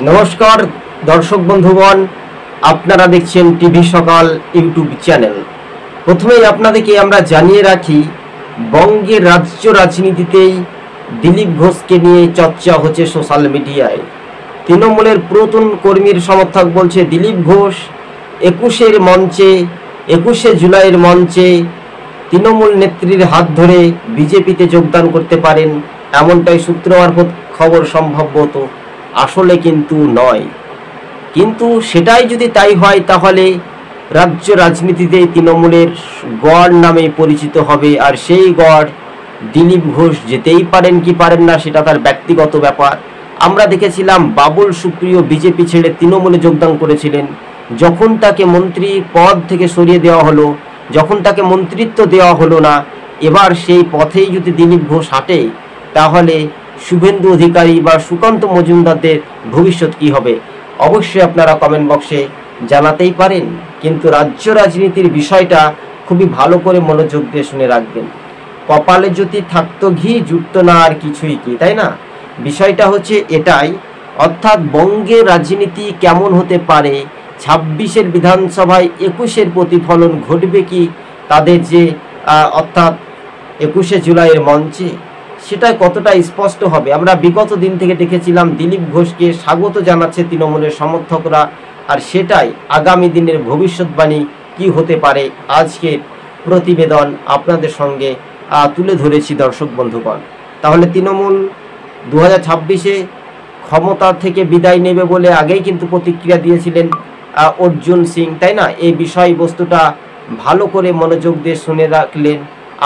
নমস্কার দর্শক বন্ধুগণ, আপনারা দেখছেন টিভি সকাল ইউটিউব চ্যানেল। প্রথমেই আপনাদেরকে আমরা জানিয়ে রাখি, বঙ্গের রাজ্য রাজনীতিতেই দিলীপ ঘোষকে নিয়ে চর্চা হচ্ছে সোশ্যাল মিডিয়ায়। তৃণমূলের পুরাতন কর্মীর সমর্থক বলছে দিলীপ ঘোষ 21শে জুলাইয়ের মঞ্চে তৃণমূল নেত্রীর হাত ধরে বিজেপিতে যোগদান করতে পারেন, এমনটাই সূত্র মারফত খবর। সম্ভবত আসলে কিন্তু নয়, কিন্তু সেটাই যদি তাই হয় তাহলে রাজ্য রাজনীতিতে তৃণমূলের গড় নামে পরিচিত হবে। আর সেই গড় দিলীপ ঘোষ যেতেই পারেন কি পারেন না সেটা তার ব্যক্তিগত ব্যাপার। আমরা দেখেছিলাম বাবুল সুপ্রিয় বিজেপি ছেড়ে তৃণমূলে যোগদান করেছিলেন। যখন তাকে মন্ত্রী পদ থেকে সরিয়ে দেওয়া হলো, যখন তাকে মন্ত্রিত্ব দেওয়া হলো না, এবার সেই পথেই যদি দিলীপ ঘোষ হাঁটে তাহলে শুভেন্দু অধিকারী বা সুকান্ত মজুমদারদের ভবিষ্যৎ কী হবে অবশ্যই আপনারা কমেন্ট বক্সে জানাতেই পারেন। কিন্তু রাজ্য রাজনীতির বিষয়টা খুবই ভালো করে মনোযোগ দিয়ে শুনে রাখবেন। কপালে যদি থাকতো ঘি জুটতো না আর কিছুই কি, তাই না? বিষয়টা হচ্ছে এটাই, অর্থাৎ বঙ্গের রাজনীতি কেমন হতে পারে, 26-এর বিধানসভায় 21-এর প্রতিফলন ঘটবে কি তাদের যে অর্থাৎ 21শে জুলাইয়ের মঞ্চে, সেটা কতটা স্পষ্ট হবে। আমরা বিগত দিন থেকে দেখেছিলাম দিলীপ ঘোষকে স্বাগত জানাচ্ছে তৃণমূলের সমর্থকরা, আর সেটাই আগামী দিনের ভবিষ্যৎবাণী কি হতে পারে আজকের প্রতিবেদন আপনাদের সঙ্গে তুলে ধরেছি দর্শক বন্ধুগণ। তাহলে তৃণমূল 2026-এ ক্ষমতা থেকে বিদায় নেবে বলে আগেই কিন্তু প্রতিক্রিয়া দিয়েছিলেন অর্জুন সিং, তাই না? এই বিষয়বস্তুটা ভালো করে মনোযোগ দিয়ে শুনে রাখলেন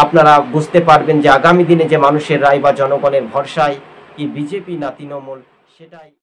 আপনারা বুঝতে পারবেন যে আগামী দিনে যে মানুষের রায় বা জনগণের ভরসায় কি বিজেপি না তৃণমূল, সেটাই